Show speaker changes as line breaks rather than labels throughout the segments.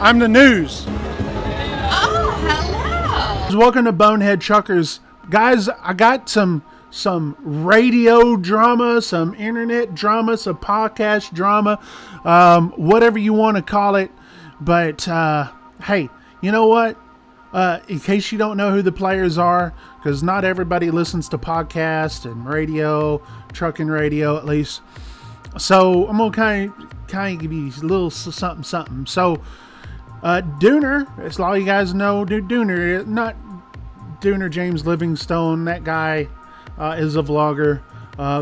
I'm the news.
Oh, hello.
Welcome to Bonehead Truckers. Guys, I got some radio drama, some internet drama, some podcast drama, whatever you want to call it. But, hey, you know what? In case you don't know who the players are, because not everybody listens to podcasts and radio, trucking radio at least. So I'm going to kind of give you a little something. So, Dooner, as a lot of you guys know, Dooner, not Dooner James Livingstone. That guy is a vlogger,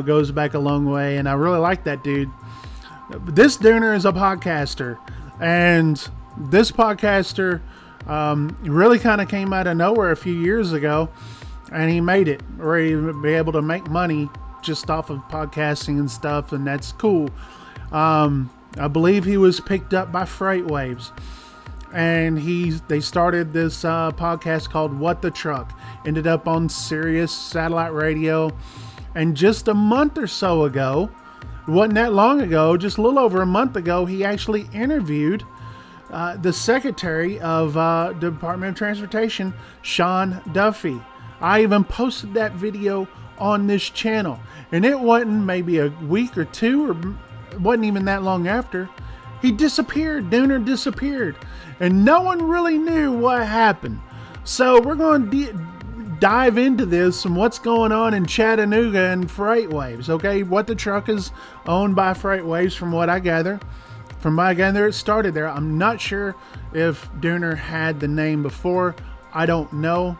goes back a long way, and I really like that dude. This Dooner is a podcaster, and this podcaster really kind of came out of nowhere a few years ago, and he made it, ready to be able to make money just off of podcasting and stuff, and that's cool. I believe he was picked up by FreightWaves, and they started this podcast called What the Truck. Ended up on Sirius satellite radio, and just a month or so ago, it wasn't that long ago, just a little over a month ago, he actually interviewed the Secretary of the Department of Transportation, Sean Duffy. I even posted that video on this channel, and it wasn't maybe a week or two, or it wasn't even that long after, he disappeared. Dooner disappeared, and no one really knew what happened. So we're going to dive into this and what's going on in Chattanooga and FreightWaves. Okay, What the Truck is owned by FreightWaves, from what I gather. From what I gather, it started there. I'm not sure if Dooner had the name before. I don't know,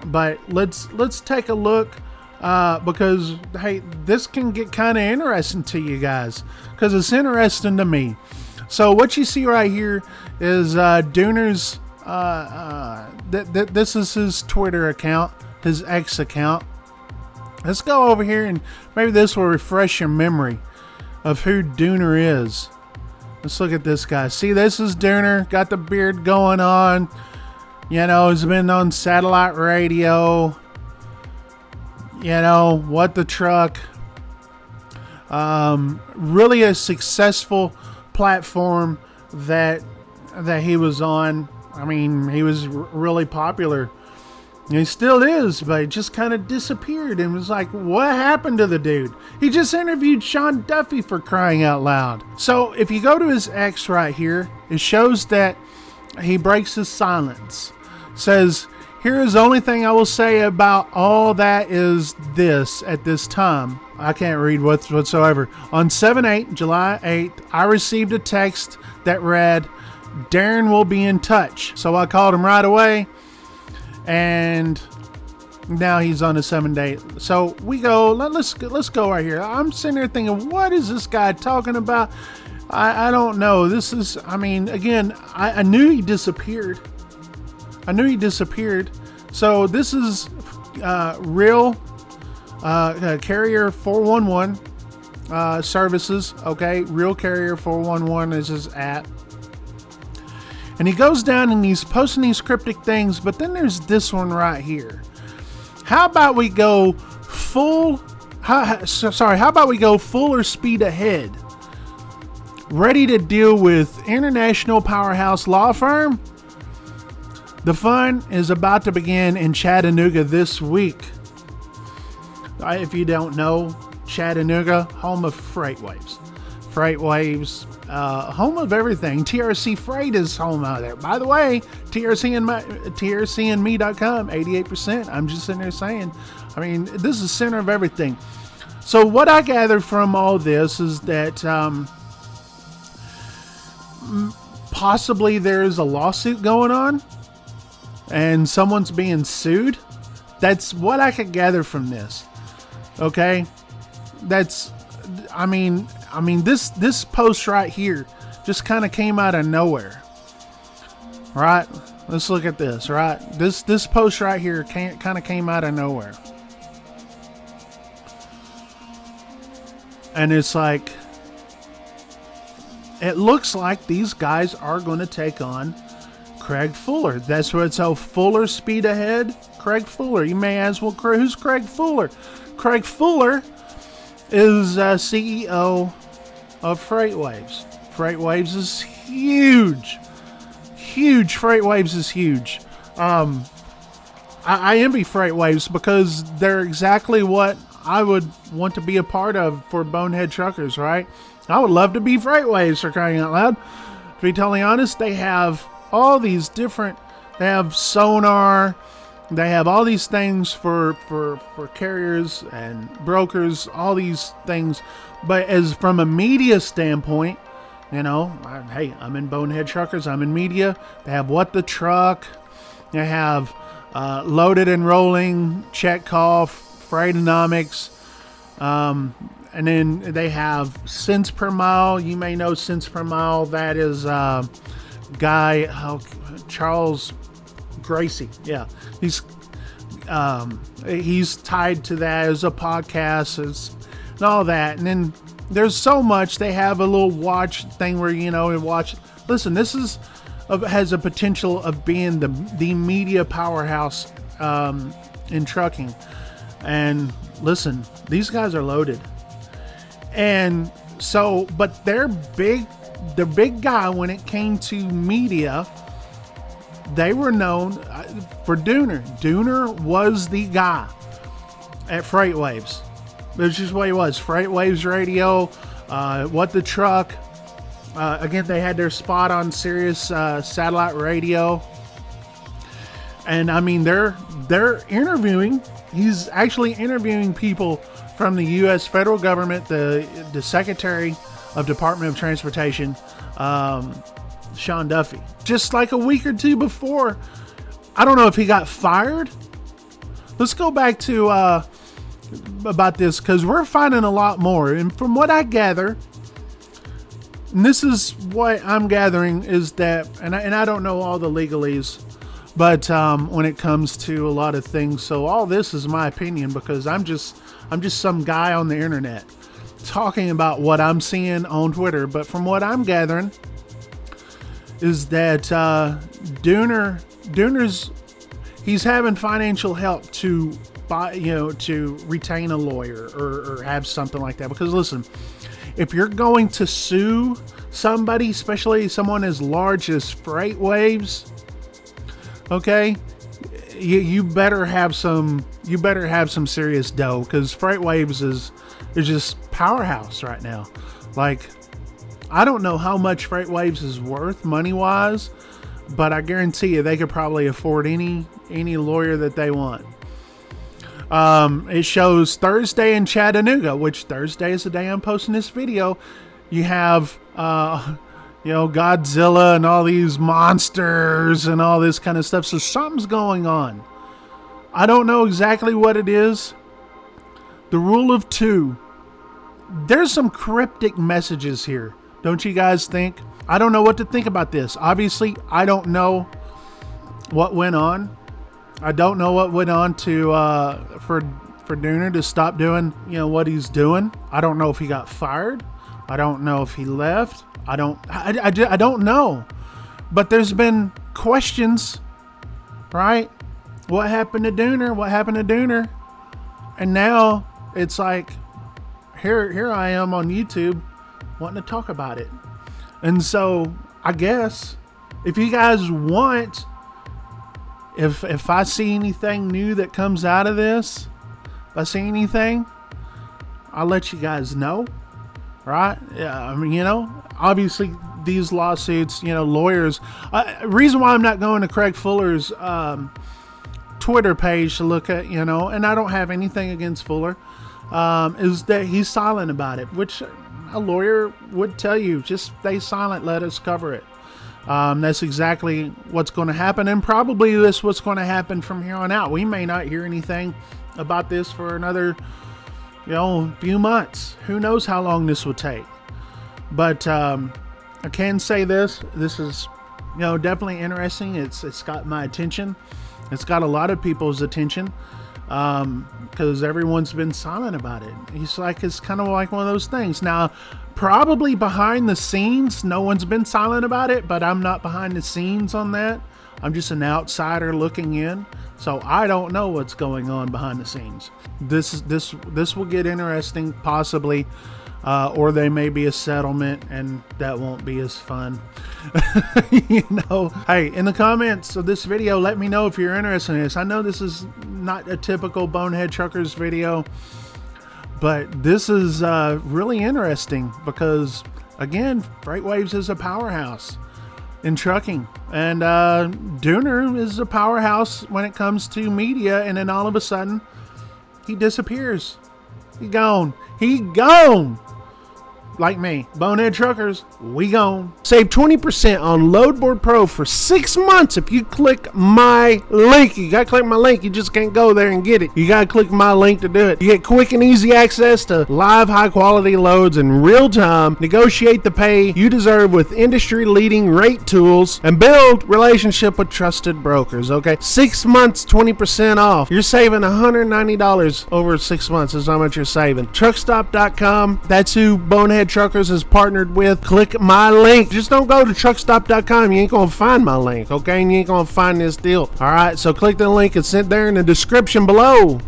but let's take a look. Because, hey, this can get kind of interesting to you guys, because it's interesting to me. So what you see right here is Dooner's, this is his Twitter account, his X account. Let's go over here, and maybe this will refresh your memory of who Dooner is. Let's look at this guy. See, this is Dooner, got the beard going on. You know, he's been on satellite radio. You know, What the Truck. Really a successful platform that he was on. I mean, he was really popular. He still is, but it just kind of disappeared, and was like, what happened to the dude? He just interviewed Sean Duffy, for crying out loud. So if you go to his X right here, it shows that he breaks his silence. Says, here is the only thing I will say about all that is this at this time. I can't read whatsoever. On July 8th, I received a text that read, Darren will be in touch. So I called him right away, and now he's on a 7-day. So we go, let's go right here. I'm sitting there thinking, what is this guy talking about? I don't know. This is, I mean, again, I knew he disappeared. So this is real Carrier 411 services. Okay, Real Carrier 411 is his app. And he goes down and he's posting these cryptic things, but then there's this one right here. How about we go fuller speed ahead? Ready to deal with international powerhouse law firm? The fun is about to begin in Chattanooga this week. If you don't know, Chattanooga, home of FreightWaves. FreightWaves, home of everything. TRC Freight is home out there. By the way, TRCandme.com, 88%. I'm just sitting there saying, I mean, this is the center of everything. So what I gather from all this is that possibly there's a lawsuit going on, and someone's being sued. That's what I could gather from this. Okay, that's, I mean, this post right here just kind of came out of nowhere. Right? Let's look at this. Right? This post right here kind of came out of nowhere, and it's like, it looks like these guys are going to take on Craig Fuller. That's what it's called. Fuller speed ahead. Craig Fuller. You may ask, well, who's Craig Fuller? Craig Fuller is CEO of FreightWaves. FreightWaves is huge. huge. FreightWaves is huge. I envy FreightWaves because they're exactly what I would want to be a part of for Bonehead Truckers, right? I would love to be FreightWaves, for crying out loud. To be totally honest, they have all these different, they have sonar, they have all these things for carriers and brokers, all these things. But as from a media standpoint, you know, hey, I'm in Bonehead Truckers, I'm in media. They have What the Truck, they have Loaded and Rolling, Check Call, Freightonomics, and then they have Cents Per Mile. You may know Cents Per Mile. That is Charles Gracie. Yeah, he's tied to that as a podcast and all that. And then there's so much. They have a little watch thing where, you know, and watch. Listen, this has a potential of being the media powerhouse in trucking. And listen, these guys are loaded. And so, but they're big. The big guy when it came to media, they were known for Dooner. Dooner was the guy at FreightWaves. That's just what he was. FreightWaves Radio, What the Truck. Again, they had their spot on Sirius satellite radio. And I mean, they're interviewing. He's actually interviewing people from the U.S. federal government, the Secretary of Department of Transportation, Sean Duffy. Just like a week or two before, I don't know if he got fired. Let's go back to about this, because we're finding a lot more. And from what I gather, and this is what I'm gathering, is that, and I don't know all the legalese, but when it comes to a lot of things, so all this is my opinion, because I'm just some guy on the internet talking about what I'm seeing on Twitter. But from what I'm gathering is that Dooner's he's having financial help to buy, you know, to retain a lawyer or have something like that. Because listen, if you're going to sue somebody, especially someone as large as FreightWaves, okay, you better have some serious dough, because FreightWaves is just powerhouse right now. Like, I don't know how much FreightWaves is worth money wise, but I guarantee you they could probably afford any lawyer that they want. It shows Thursday in Chattanooga, which Thursday is the day I'm posting this video. You have Godzilla and all these monsters and all this kind of stuff. So something's going on. I don't know exactly what it is. The rule of two. There's some cryptic messages here. Don't you guys think? I don't know what to think about this. Obviously, I don't know what went on. I don't know what went on to for Dooner to stop doing, you know, what he's doing. I don't know if he got fired. I don't know if he left. I don't know. But there's been questions, right? What happened to Dooner? What happened to Dooner? And now it's like, here I am on YouTube wanting to talk about it. And so I guess if you guys want, if I see anything new that comes out of this, if I see anything, I'll let you guys know. Right? Yeah, I mean, you know, obviously these lawsuits, you know, lawyers. Reason why I'm not going to Craig Fuller's Twitter page to look at, you know, and I don't have anything against Fuller, is that he's silent about it, which a lawyer would tell you, just stay silent, let us cover it. That's exactly what's going to happen, and probably this what's going to happen from here on out. We may not hear anything about this for another, you know, few months. Who knows how long this will take? But I can say this is, you know, definitely interesting. It's got my attention. It's got a lot of people's attention, because everyone's been silent about it. It's kind of like one of those things. Now, probably behind the scenes, no one's been silent about it, but I'm not behind the scenes on that. I'm just an outsider looking in, so I don't know what's going on behind the scenes. This will get interesting, possibly. or they may be a settlement, and that won't be as fun. Hey, in the comments of this video, let me know if you're interested in this. I know this is not a typical Bonehead Truckers video, but this is really interesting because, again, FreightWaves is a powerhouse in trucking, and Dooner is a powerhouse when it comes to media, and then all of a sudden he disappears. He gone. Like me, Bonehead Truckers, we gone. Save 20% on Loadboard Pro for 6 months if you click my link. You gotta click my link. You just can't go there and get it. You gotta click my link to do it. You get quick and easy access to live high quality loads in real time. Negotiate the pay you deserve with industry leading rate tools and build relationship with trusted brokers. Okay, 6 months, 20% off. You're saving $190 over 6 months is how much you're saving. Truckstop.com. That's who Bonehead Truckers is partnered with. Click my link. Just don't go to truckstop.com. You ain't gonna find my link, okay? And you ain't gonna find this deal. All right, so click the link. It's sent there in the description below.